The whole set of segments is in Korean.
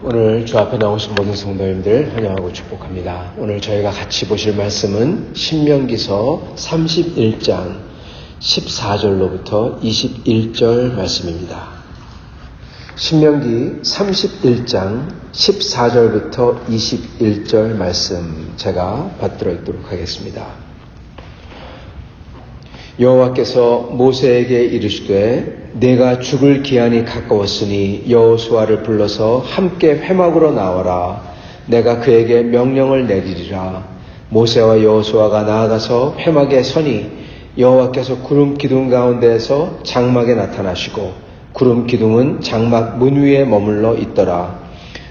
오늘 주 앞에 나오신 모든 성도님들 환영하고 축복합니다. 오늘 저희가 같이 보실 말씀은 신명기서 31장 14절로부터 21절 말씀입니다. 신명기 31장 14절부터 21절 말씀 제가 받들어 읽도록 하겠습니다. 여호와께서 모세에게 이르시되 내가 죽을 기한이 가까웠으니 여호수아를 불러서 함께 회막으로 나와라. 내가 그에게 명령을 내리리라. 모세와 여호수아가 나아가서 회막에 서니 여호와께서 구름 기둥 가운데에서 장막에 나타나시고 구름 기둥은 장막 문 위에 머물러 있더라.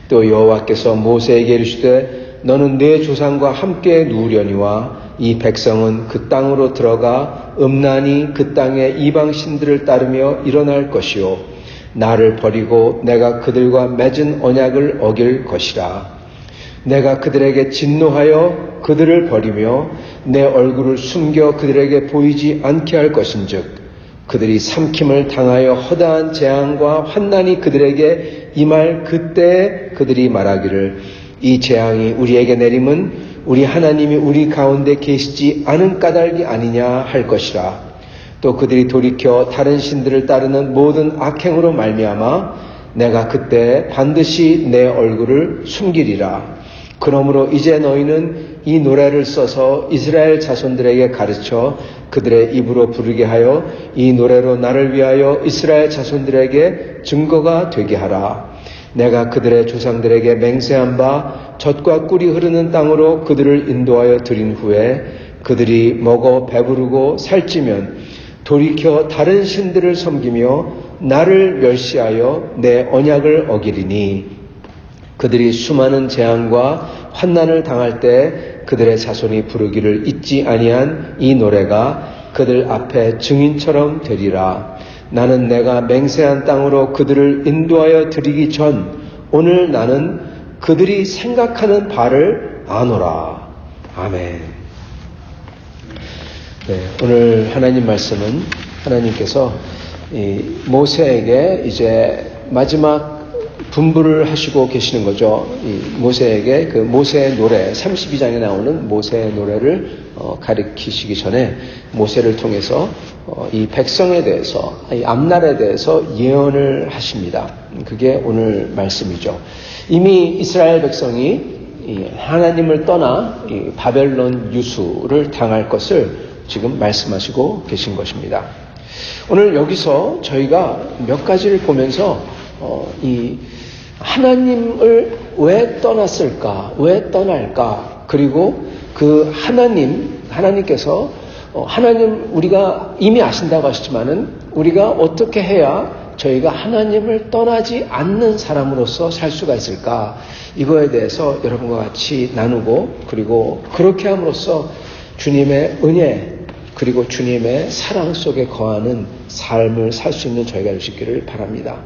또 여호와께서 모세에게 이르시되 너는 내 조상과 함께 누우려니와 이 백성은 그 땅으로 들어가 음란히 그 땅의 이방 신들을 따르며 일어날 것이요 나를 버리고 내가 그들과 맺은 언약을 어길 것이라. 내가 그들에게 진노하여 그들을 버리며 내 얼굴을 숨겨 그들에게 보이지 않게 할 것인즉 그들이 삼킴을 당하여 허다한 재앙과 환난이 그들에게 임할 그때에 그들이 말하기를 이 재앙이 우리에게 내림은 우리 하나님이 우리 가운데 계시지 않은 까닭이 아니냐 할 것이라. 또 그들이 돌이켜 다른 신들을 따르는 모든 악행으로 말미암아 내가 그때 반드시 내 얼굴을 숨기리라. 그러므로 이제 너희는 이 노래를 써서 이스라엘 자손들에게 가르쳐 그들의 입으로 부르게 하여 이 노래로 나를 위하여 이스라엘 자손들에게 증거가 되게 하라. 내가 그들의 조상들에게 맹세한 바 젖과 꿀이 흐르는 땅으로 그들을 인도하여 들인 후에 그들이 먹어 배부르고 살찌면 돌이켜 다른 신들을 섬기며 나를 멸시하여 내 언약을 어기리니 그들이 수많은 재앙과 환난을 당할 때 그들의 자손이 부르기를 잊지 아니한 이 노래가 그들 앞에 증인처럼 되리라. 나는 내가 맹세한 땅으로 그들을 인도하여 드리기 전 오늘 나는 그들이 생각하는 바를 아노라. 아멘. 네, 오늘 하나님 말씀은 하나님께서 모세에게 이제 마지막 분부를 하시고 계시는 거죠. 모세에게 그 모세의 노래 32장에 나오는 모세의 노래를 가르치시기 전에 모세를 통해서 이 백성에 대해서 이 앞날에 대해서 예언을 하십니다. 그게 오늘 말씀이죠. 이미 이스라엘 백성이 하나님을 떠나 바벨론 유수를 당할 것을 지금 말씀하시고 계신 것입니다. 오늘 여기서 저희가 몇 가지를 보면서 이 하나님을 왜 떠났을까? 왜 떠날까? 그리고 그 하나님께서 하나님 우리가 이미 아신다고 하시지만은 우리가 어떻게 해야 저희가 하나님을 떠나지 않는 사람으로서 살 수가 있을까? 이거에 대해서 여러분과 같이 나누고 그리고 그렇게 함으로써 주님의 은혜 그리고 주님의 사랑 속에 거하는 삶을 살 수 있는 저희가 될 수 있기를 바랍니다.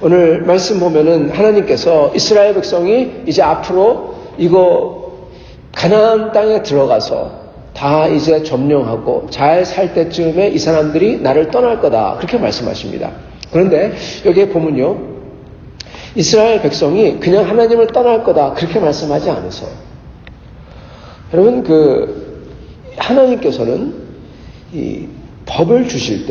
오늘 말씀 보면은 하나님께서 이스라엘 백성이 이제 앞으로 이거 가나안 땅에 들어가서 다 이제 점령하고 잘 살 때쯤에 이 사람들이 나를 떠날 거다. 그렇게 말씀하십니다. 그런데 여기에 보면요. 이스라엘 백성이 그냥 하나님을 떠날 거다. 그렇게 말씀하지 않으세요. 여러분 하나님께서는 이 법을 주실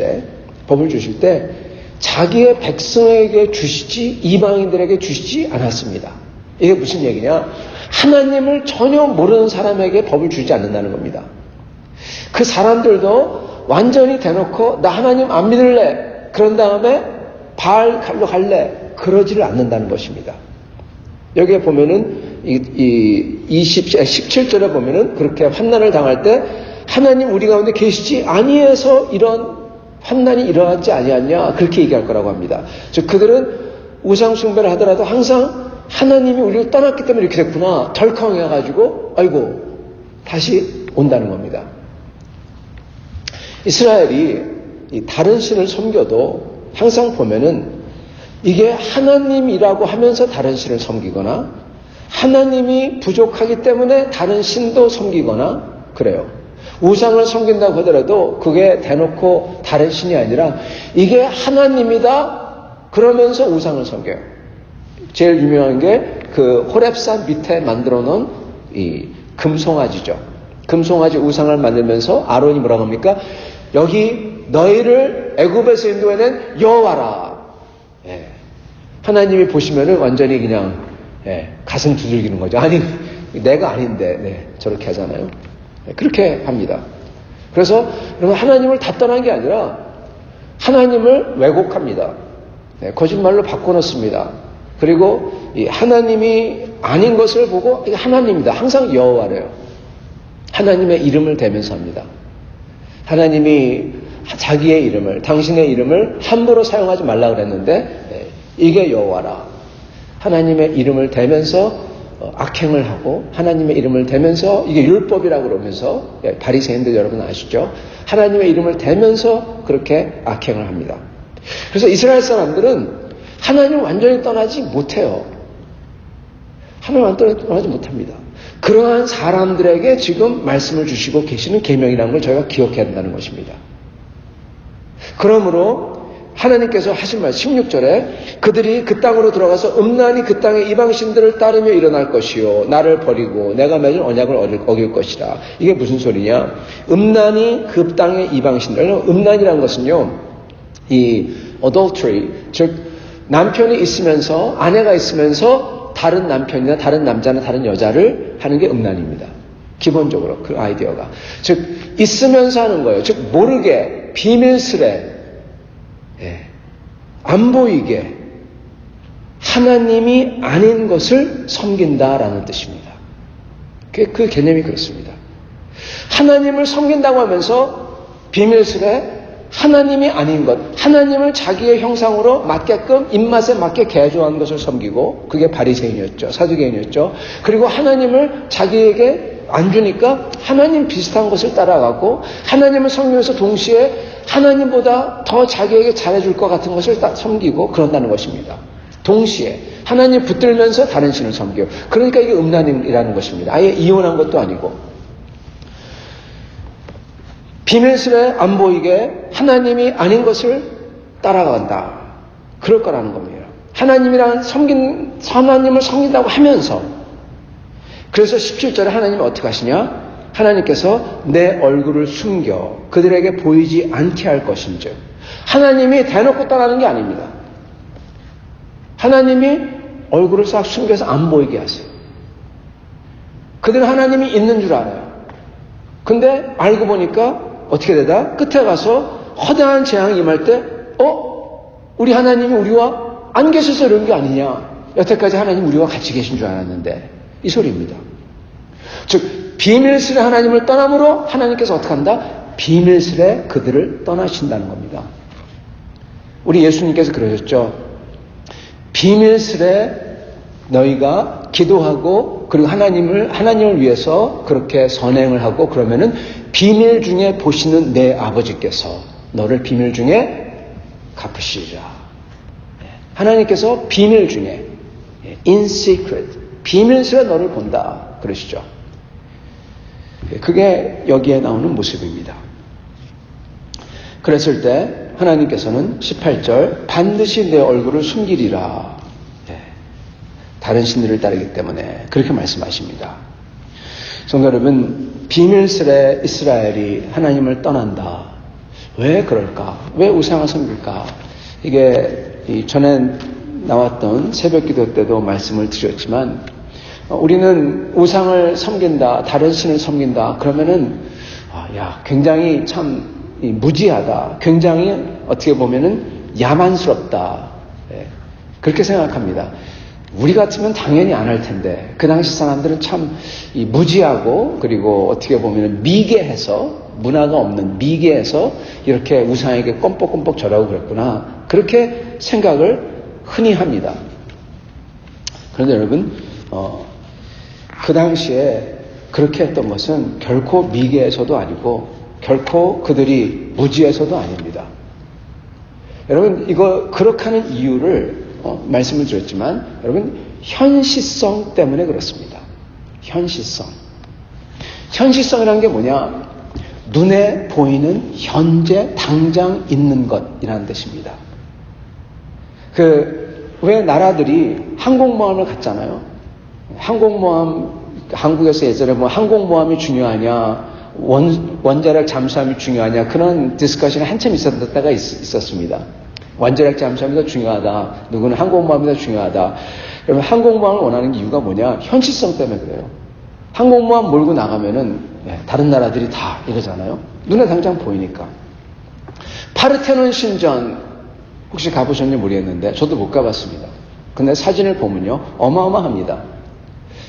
때 자기의 백성에게 주시지 이방인들에게 주시지 않았습니다. 이게 무슨 얘기냐? 하나님을 전혀 모르는 사람에게 법을 주지 않는다는 겁니다. 그 사람들도 완전히 대놓고 나 하나님 안 믿을래. 그런 다음에 바알로 갈래. 그러지를 않는다는 것입니다. 여기에 보면은 17절에 보면은 그렇게 환난을 당할 때 하나님 우리 가운데 계시지 아니해서 이런 환난이 일어나지 아니하냐 그렇게 얘기할 거라고 합니다. 즉 그들은 우상 숭배를 하더라도 항상 하나님이 우리를 떠났기 때문에 이렇게 됐구나 덜컹해가지고 아이고 다시 온다는 겁니다. 이스라엘이 다른 신을 섬겨도 항상 보면은 이게 하나님이라고 하면서 다른 신을 섬기거나 하나님이 부족하기 때문에 다른 신도 섬기거나 그래요. 우상을 섬긴다고 하더라도 그게 대놓고 다른 신이 아니라 이게 하나님이다 그러면서 우상을 섬겨요. 제일 유명한 게 그 호렙산 밑에 만들어 놓은 이 금송아지죠. 금송아지 우상을 만들면서 아론이 뭐라고 합니까? 여기 너희를 애굽에서 인도해낸 여호와라. 예. 하나님이 보시면은 완전히 그냥 가슴 두들기는 거죠. 아니 내가 아닌데 저렇게 하잖아요. 그렇게 합니다. 그래서 여러분 하나님을 다 떠난 게 아니라 하나님을 왜곡합니다. 거짓말로 바꿔놓습니다. 그리고 이 하나님이 아닌 것을 보고 이게 하나님이다. 항상 여호와래요. 하나님의 이름을 대면서 합니다. 하나님이 자기의 이름을, 당신의 이름을 함부로 사용하지 말라 그랬는데 이게 여호와라. 하나님의 이름을 대면서 악행을 하고 하나님의 이름을 대면서 이게 율법이라고 그러면서 바리새인들 여러분 아시죠? 하나님의 이름을 대면서 그렇게 악행을 합니다. 그래서 이스라엘 사람들은 하나님을 완전히 떠나지 못해요. 하나님을 완전히 떠나지 못합니다. 그러한 사람들에게 지금 말씀을 주시고 계시는 계명이라는 걸 저희가 기억해야 된다는 것입니다. 그러므로 하나님께서 하신 말 16절에 그들이 그 땅으로 들어가서 음란히 그 땅의 이방신들을 따르며 일어날 것이요 나를 버리고 내가 맺은 언약을 어길 것이라. 이게 무슨 소리냐? 음란히 그 땅의 이방신들. 음란이라는 것은요, 이 adultery, 즉 남편이 있으면서 아내가 있으면서 다른 남편이나 다른 남자나 다른 여자를 하는 게 음란입니다. 기본적으로 그 아이디어가. 즉 있으면서 하는 거예요. 즉 모르게 비밀스레 안 보이게 하나님이 아닌 것을 섬긴다라는 뜻입니다. 그 개념이 그렇습니다. 하나님을 섬긴다고 하면서 비밀스레 하나님이 아닌 것, 하나님을 자기의 형상으로 맞게끔 입맛에 맞게 개조한 것을 섬기고 그게 바리새인이었죠. 사두개인이었죠. 그리고 하나님을 자기에게 안 주니까 하나님 비슷한 것을 따라가고 하나님을 섬기면서 동시에 하나님보다 더 자기에게 잘해줄 것 같은 것을 섬기고 그런다는 것입니다. 동시에 하나님 붙들면서 다른 신을 섬기고 그러니까 이게 음란이라는 것입니다. 아예 이혼한 것도 아니고 비밀스레 안 보이게 하나님이 아닌 것을 따라간다. 그럴 거라는 겁니다. 하나님을 섬긴다고 하면서 그래서 17절에 하나님이 어떻게 하시냐? 하나님께서 내 얼굴을 숨겨 그들에게 보이지 않게 할 것인즉 하나님이 대놓고 떠나는 게 아닙니다. 하나님이 얼굴을 싹 숨겨서 안 보이게 하세요. 그들은 하나님이 있는 줄 알아요. 근데 알고 보니까 어떻게 되다? 끝에 가서 허다한 재앙이 임할 때 우리 하나님이 우리와 안 계셔서 이런 게 아니냐. 여태까지 하나님 우리와 같이 계신 줄 알았는데 이 소리입니다. 즉 비밀스레 하나님을 떠남으로 하나님께서 어떻게 한다? 비밀스레 그들을 떠나신다는 겁니다. 우리 예수님께서 그러셨죠. 비밀스레 너희가 기도하고 그리고 하나님을 위해서 그렇게 선행을 하고 그러면은 비밀 중에 보시는 내 아버지께서 너를 비밀 중에 갚으시리라. 하나님께서 비밀 중에 in secret 비밀스레 너를 본다 그러시죠. 그게 여기에 나오는 모습입니다. 그랬을 때 하나님께서는 18절 반드시 내 얼굴을 숨기리라. 다른 신들을 따르기 때문에 그렇게 말씀하십니다. 성도 여러분, 비밀스레 이스라엘이 하나님을 떠난다. 왜 그럴까? 왜 우상을 섬길까? 이게 전에 나왔던 새벽기도 때도 말씀을 드렸지만 우리는 우상을 섬긴다, 다른 신을 섬긴다. 그러면은 굉장히 참 무지하다. 굉장히 어떻게 보면은 야만스럽다. 그렇게 생각합니다. 우리 같으면 당연히 안 할 텐데 그 당시 사람들은 참 무지하고 그리고 어떻게 보면 미개해서 문화가 없는 미개해서 이렇게 우상에게 껌뻑껌뻑 절하고 그랬구나 그렇게 생각을 흔히 합니다. 그런데 여러분 그 당시에 그렇게 했던 것은 결코 미개해서도 아니고 결코 그들이 무지해서도 아닙니다. 여러분 이거 그렇게 하는 이유를 말씀을 드렸지만 여러분 현시성 때문에 그렇습니다. 현시성이라는 게 뭐냐? 눈에 보이는 현재 당장 있는 것이라는 뜻입니다. 왜 나라들이 항공모함을 갖잖아요. 항공모함, 한국에서 예전에 뭐 항공모함이 중요하냐, 원자력 잠수함이 중요하냐, 그런 디스커션이 한참 있었던 때가 있었습니다. 원자력 잠수함이 더 중요하다, 누구는 항공모함이 더 중요하다. 여러분, 항공모함을 원하는 이유가 뭐냐? 현실성 때문에 그래요. 항공모함 몰고 나가면은 다른 나라들이 다 이러잖아요. 눈에 당장 보이니까. 파르테논 신전 혹시 가보셨는지 모르겠는데 저도 못 가봤습니다. 근데 사진을 보면요, 어마어마합니다.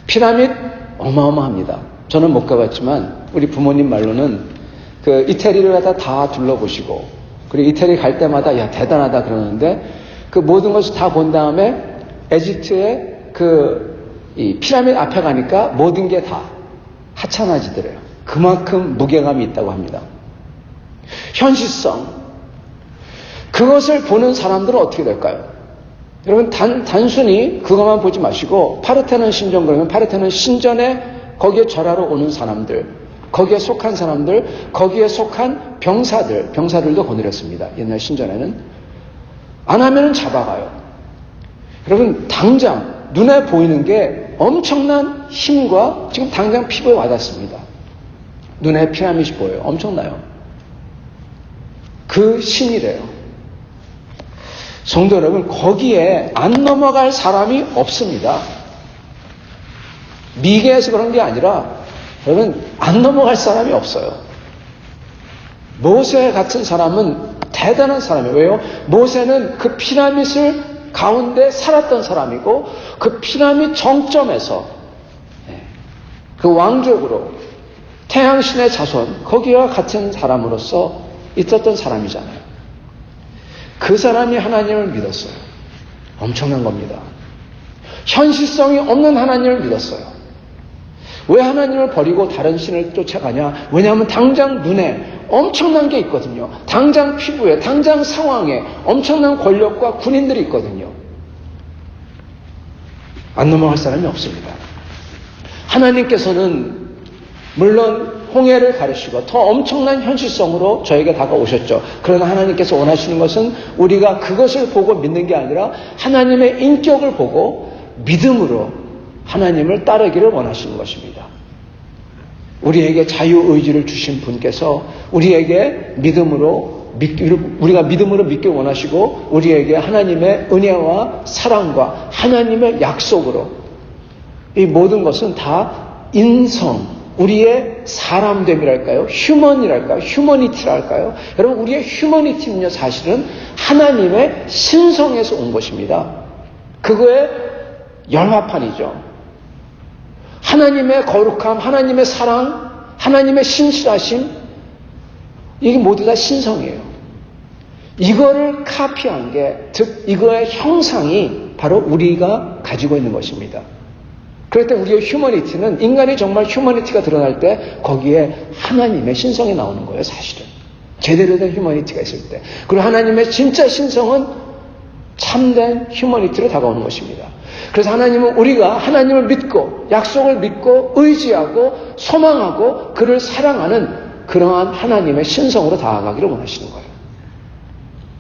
피라밋 어마어마합니다. 저는 못 가봤지만 우리 부모님 말로는 그 이태리를 갖다 다 둘러보시고, 그리고 이태리 갈 때마다 야 대단하다 그러는데, 그 모든 것을 다 본 다음에 에집트의 이 피라밋 앞에 가니까 모든 게 다 하찮아지더래요. 그만큼 무게감이 있다고 합니다. 현실성, 그것을 보는 사람들은 어떻게 될까요? 여러분, 단순히 그것만 보지 마시고 파르테논 신전, 그러면 파르테논 신전에 거기에 절하러 오는 사람들, 거기에 속한 사람들, 거기에 속한 병사들도 거느렸습니다. 옛날 신전에는. 안 하면은 잡아가요. 여러분, 당장 눈에 보이는 게 엄청난 힘과 지금 당장 피부에 와닿습니다. 눈에 피라밋이 보여요. 엄청나요. 그 신이래요. 성도 여러분, 거기에 안 넘어갈 사람이 없습니다. 미개해서 그런 게 아니라 여러분, 안 넘어갈 사람이 없어요. 모세 같은 사람은 대단한 사람이에요. 왜요? 모세는 그 피라밋을 가운데 살았던 사람이고, 그 피라밋 정점에서 그 왕족으로 태양신의 자손, 거기와 같은 사람으로서 있었던 사람이잖아요. 그 사람이 하나님을 믿었어요. 엄청난 겁니다. 현실성이 없는 하나님을 믿었어요. 왜 하나님을 버리고 다른 신을 쫓아가냐? 왜냐하면 당장 눈에 엄청난 게 있거든요. 당장 피부에, 당장 상황에 엄청난 권력과 군인들이 있거든요. 안 넘어갈 사람이 없습니다. 하나님께서는 물론 홍해를 가르치고 더 엄청난 현실성으로 저에게 다가오셨죠. 그러나 하나님께서 원하시는 것은 우리가 그것을 보고 믿는 게 아니라 하나님의 인격을 보고 믿음으로 하나님을 따르기를 원하시는 것입니다. 우리에게 자유의지를 주신 분께서 우리에게 우리가 믿음으로 믿길 원하시고, 우리에게 하나님의 은혜와 사랑과 하나님의 약속으로 이 모든 것은 다 인성, 우리의 사람됨이랄까요? 휴먼이랄까요? 휴머니티랄까요? 여러분, 우리의 휴머니티는요, 사실은 하나님의 신성에서 온 것입니다. 그거의 열화판이죠. 하나님의 거룩함, 하나님의 사랑, 하나님의 신실하심, 이게 모두 다 신성이에요. 이거를 카피한 게, 즉 이거의 형상이 바로 우리가 가지고 있는 것입니다. 그럴 때 우리의 휴머니티는, 인간이 정말 휴머니티가 드러날 때 거기에 하나님의 신성이 나오는 거예요, 사실은. 제대로 된 휴머니티가 있을 때. 그리고 하나님의 진짜 신성은 참된 휴머니티로 다가오는 것입니다. 그래서 하나님은 우리가 하나님을 믿고 약속을 믿고 의지하고 소망하고 그를 사랑하는 그러한 하나님의 신성으로 다가가기를 원하시는 거예요.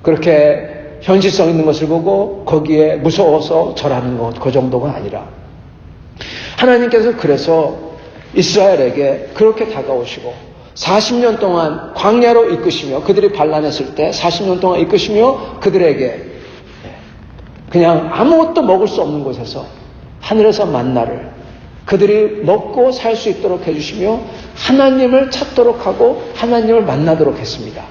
그렇게 현실성 있는 것을 보고 거기에 무서워서 절하는 것, 그 정도가 아니라 하나님께서 그래서 이스라엘에게 그렇게 다가오시고 40년 동안 광야로 이끄시며, 그들이 반란했을 때 40년 동안 이끄시며 그들에게 그냥 아무것도 먹을 수 없는 곳에서 하늘에서 만나를 그들이 먹고 살 수 있도록 해주시며 하나님을 찾도록 하고 하나님을 만나도록 했습니다.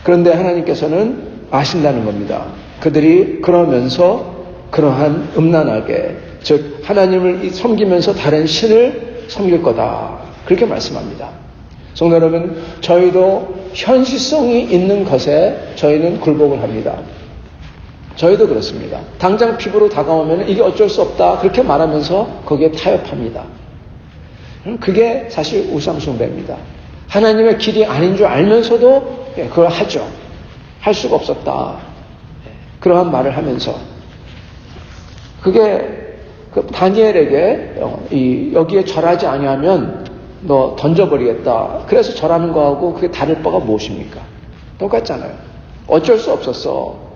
그런데 하나님께서는 아신다는 겁니다. 그들이 그러면서 그러한 음란하게, 즉 하나님을 섬기면서 다른 신을 섬길 거다, 그렇게 말씀합니다. 성도 여러분, 저희도 현실성이 있는 것에 저희는 굴복을 합니다. 저희도 그렇습니다. 당장 피부로 다가오면 이게 어쩔 수 없다, 그렇게 말하면서 거기에 타협합니다. 그게 사실 우상숭배입니다. 하나님의 길이 아닌 줄 알면서도 그걸 하죠. 할 수가 없었다, 그러한 말을 하면서. 그게 다니엘에게 여기에 절하지 아니하면 너 던져버리겠다, 그래서 절하는 거하고 그게 다를 바가 무엇입니까? 똑같잖아요. 어쩔 수 없었어.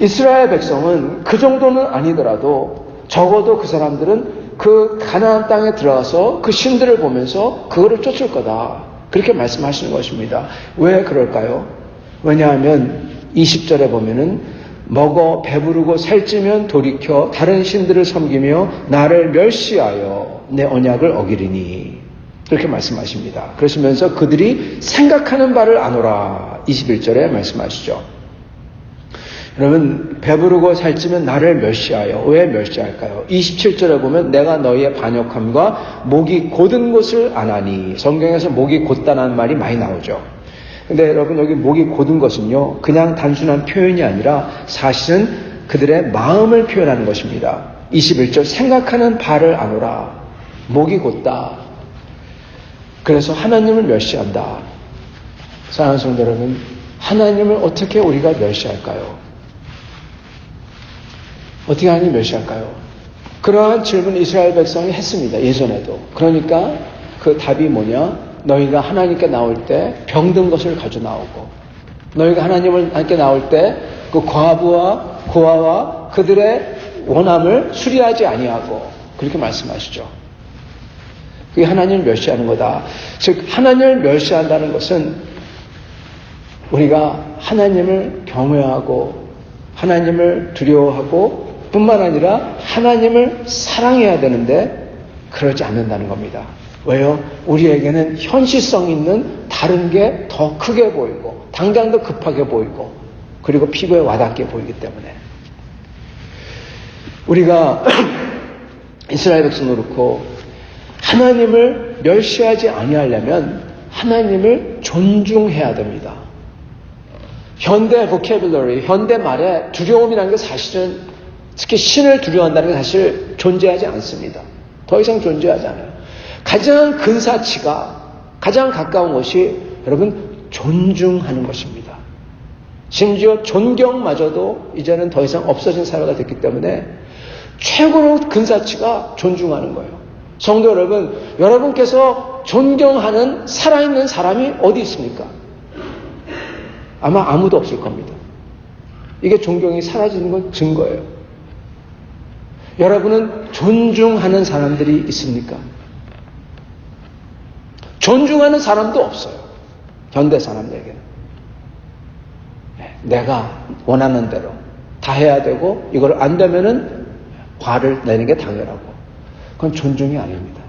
이스라엘 백성은 그 정도는 아니더라도 적어도 그 사람들은 그 가나안 땅에 들어가서 그 신들을 보면서 그거를 쫓을 거다. 그렇게 말씀하시는 것입니다. 왜 그럴까요? 왜냐하면 20절에 보면은 먹어 배부르고 살찌면 돌이켜 다른 신들을 섬기며 나를 멸시하여 내 언약을 어기리니 그렇게 말씀하십니다. 그러시면서 그들이 생각하는 바를 아노라 21절에 말씀하시죠. 여러분 배부르고 살찌면 나를 멸시하여 왜 멸시할까요? 27절에 보면 내가 너희의 반역함과 목이 곧은 것을 아나니 성경에서 목이 곧다는 말이 많이 나오죠. 근데 여러분 여기 목이 곧은 것은요 그냥 단순한 표현이 아니라 사실은 그들의 마음을 표현하는 것입니다. 21절 생각하는 바를 아노라 목이 곧다. 그래서 하나님을 멸시한다. 사랑하는 성도 여러분 하나님을 어떻게 우리가 멸시할까요? 어떻게 하나님 멸시할까요? 그러한 질문을 이스라엘 백성이 했습니다. 예전에도. 그러니까 그 답이 뭐냐? 너희가 하나님께 나올 때 병든 것을 가져 나오고 너희가 하나님께 나올 때 그 과부와 고아와 그들의 원함을 수리하지 아니하고 그렇게 말씀하시죠. 그게 하나님을 멸시하는 거다. 즉 하나님을 멸시한다는 것은 우리가 하나님을 경외하고 하나님을 두려워하고 뿐만 아니라 하나님을 사랑해야 되는데 그러지 않는다는 겁니다. 왜요? 우리에게는 현실성 있는 다른 게 더 크게 보이고 당장 더 급하게 보이고 그리고 피부에 와닿게 보이기 때문에 우리가 이스라엘 백성도 그렇고 하나님을 멸시하지 아니하려면 하나님을 존중해야 됩니다. 현대 보캐블러리, 현대 말에 두려움이라는 게 사실은 특히 신을 두려워한다는 게 사실 존재하지 않습니다. 더 이상 존재하지 않아요. 가장 근사치가 가장 가까운 것이 여러분 존중하는 것입니다. 심지어 존경마저도 이제는 더 이상 없어진 사회가 됐기 때문에 최고로 근사치가 존중하는 거예요. 성도 여러분, 여러분께서 존경하는 살아있는 사람이 어디 있습니까? 아마 아무도 없을 겁니다. 이게 존경이 사라지는 건 증거예요. 여러분은 존중하는 사람들이 있습니까? 존중하는 사람도 없어요. 현대 사람들에게는. 내가 원하는 대로 다 해야 되고 이걸 안 되면은 화를 내는 게 당연하고 그건 존중이 아닙니다.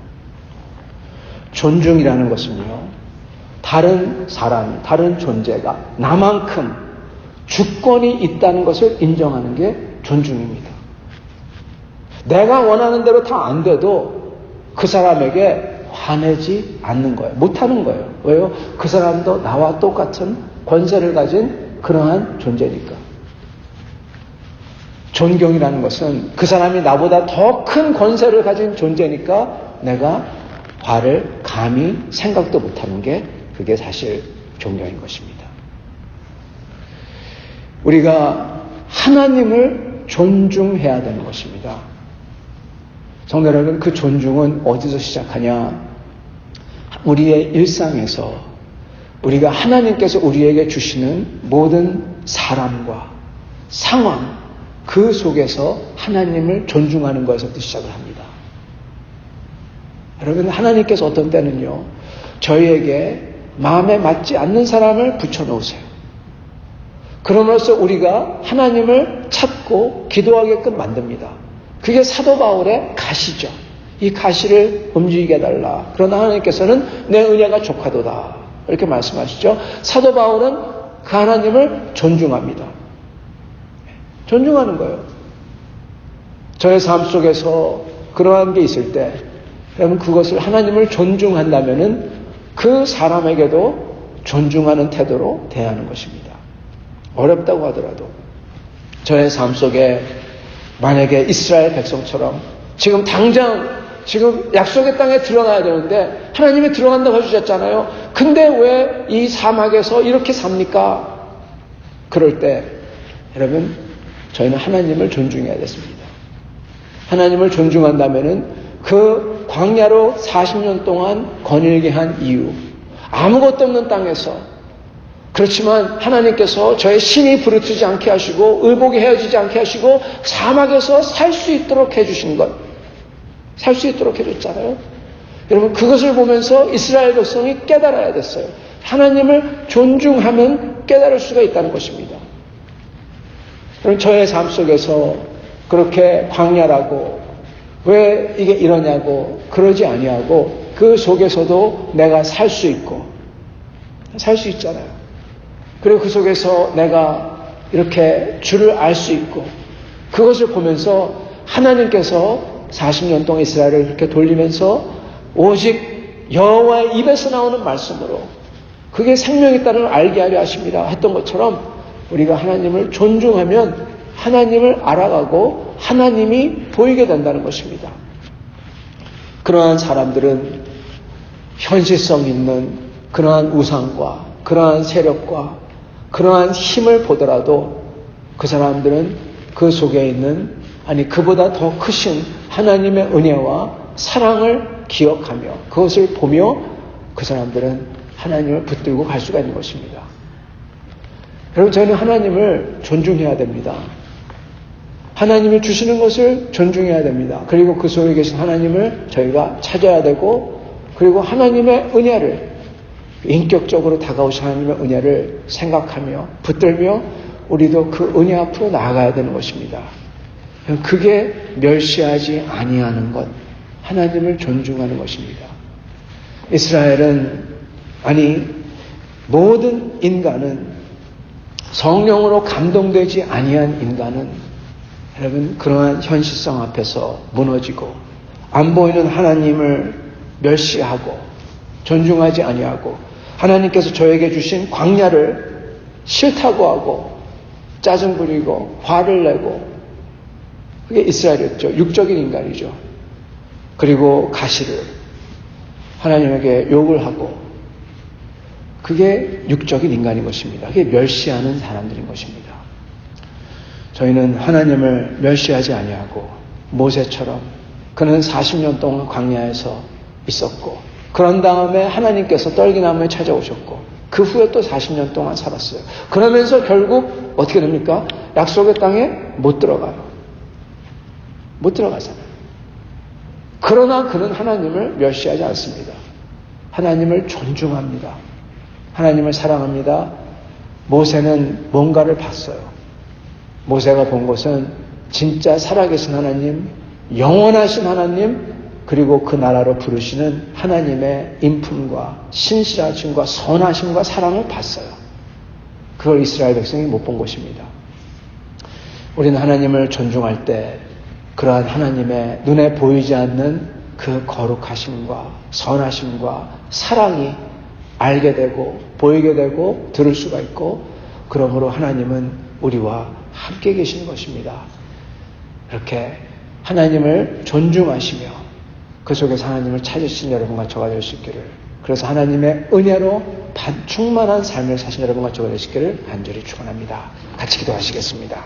존중이라는 것은요. 다른 사람, 다른 존재가 나만큼 주권이 있다는 것을 인정하는 게 존중입니다. 내가 원하는 대로 다 안 돼도 그 사람에게 화내지 않는 거예요. 못하는 거예요. 왜요? 그 사람도 나와 똑같은 권세를 가진 그러한 존재니까. 존경이라는 것은 그 사람이 나보다 더 큰 권세를 가진 존재니까 내가 화를 감히 생각도 못하는 게 그게 사실 존경인 것입니다. 우리가 하나님을 존중해야 되는 것입니다. 성도 여러분, 그 존중은 어디서 시작하냐? 우리의 일상에서 우리가 하나님께서 우리에게 주시는 모든 사람과 상황, 그 속에서 하나님을 존중하는 것에서부터 시작을 합니다. 여러분, 하나님께서 어떤 때는요, 저희에게 마음에 맞지 않는 사람을 붙여놓으세요. 그러면서 우리가 하나님을 찾고 기도하게끔 만듭니다. 그게 사도 바울의 가시죠. 이 가시를 움직이게 해달라. 그러나 하나님께서는 내 은혜가 족하도다. 이렇게 말씀하시죠. 사도 바울은 그 하나님을 존중합니다. 존중하는 거예요. 저의 삶 속에서 그러한 게 있을 때, 여러분 그것을 하나님을 존중한다면은 그 사람에게도 존중하는 태도로 대하는 것입니다. 어렵다고 하더라도 저의 삶 속에 만약에 이스라엘 백성처럼 지금 당장 지금 약속의 땅에 들어가야 되는데 하나님이 들어간다고 해주셨잖아요. 근데 왜 이 사막에서 이렇게 삽니까? 그럴 때 여러분 저희는 하나님을 존중해야 됐습니다. 하나님을 존중한다면은 그 광야로 40년 동안 거닐게 한 이유, 아무것도 없는 땅에서 그렇지만 하나님께서 저의 신이 부르트지 않게 하시고 의복이 헤어지지 않게 하시고 사막에서 살 수 있도록 해주신 것, 살 수 있도록 해줬잖아요. 여러분, 그것을 보면서 이스라엘 백성이 깨달아야 됐어요. 하나님을 존중하면 깨달을 수가 있다는 것입니다. 그럼 저의 삶 속에서 그렇게 광야라고 왜 이게 이러냐고 그러지 아니하고 그 속에서도 내가 살 수 있고 살 수 있잖아요. 그리고 그 속에서 내가 이렇게 주를 알 수 있고 그것을 보면서 하나님께서 40년 동안 이스라엘을 이렇게 돌리면서 오직 여호와의 입에서 나오는 말씀으로 그게 생명이 있다는 걸 알게 하려 하십니다 했던 것처럼 우리가 하나님을 존중하면 하나님을 알아가고 하나님이 보이게 된다는 것입니다. 그러한 사람들은 현실성 있는 그러한 우상과 그러한 세력과 그러한 힘을 보더라도 그 사람들은 그 속에 있는 그보다 더 크신 하나님의 은혜와 사랑을 기억하며 그것을 보며 그 사람들은 하나님을 붙들고 갈 수가 있는 것입니다. 여러분, 저는 하나님을 존중해야 됩니다. 하나님이 주시는 것을 존중해야 됩니다. 그리고 그 속에 계신 하나님을 저희가 찾아야 되고 그리고 하나님의 은혜를 인격적으로 다가오신 하나님의 은혜를 생각하며 붙들며 우리도 그 은혜 앞으로 나아가야 되는 것입니다. 그게 멸시하지 아니하는 것, 하나님을 존중하는 것입니다. 이스라엘은 모든 인간은 성령으로 감동되지 아니한 인간은 여러분 그러한 현실성 앞에서 무너지고 안 보이는 하나님을 멸시하고 존중하지 아니하고 하나님께서 저에게 주신 광야를 싫다고 하고 짜증 부리고 화를 내고 그게 이스라엘이었죠. 육적인 인간이죠. 그리고 가시를 하나님에게 욕을 하고 그게 육적인 인간인 것입니다. 그게 멸시하는 사람들인 것입니다. 저희는 하나님을 멸시하지 아니하고 모세처럼 그는 40년 동안 광야에서 있었고 그런 다음에 하나님께서 떨기나무에 찾아오셨고 그 후에 또 40년 동안 살았어요. 그러면서 결국 어떻게 됩니까? 약속의 땅에 못 들어가요. 못 들어가잖아요. 그러나 그는 하나님을 멸시하지 않습니다. 하나님을 존중합니다. 하나님을 사랑합니다. 모세는 뭔가를 봤어요. 모세가 본 것은 진짜 살아계신 하나님, 영원하신 하나님, 그리고 그 나라로 부르시는 하나님의 인품과 신실하심과 선하심과 사랑을 봤어요. 그걸 이스라엘 백성이 못 본 것입니다. 우리는 하나님을 존중할 때 그러한 하나님의 눈에 보이지 않는 그 거룩하심과 선하심과 사랑이 알게 되고 보이게 되고 들을 수가 있고 그러므로 하나님은 우리와 함께 계시는 것입니다. 이렇게 하나님을 존중하시며 그 속에서 하나님을 찾으신 여러분과 저가 될 수 있기를, 그래서 하나님의 은혜로 충만한 삶을 사신 여러분과 저가 될 수 있기를 간절히 축원합니다. 같이 기도하시겠습니다.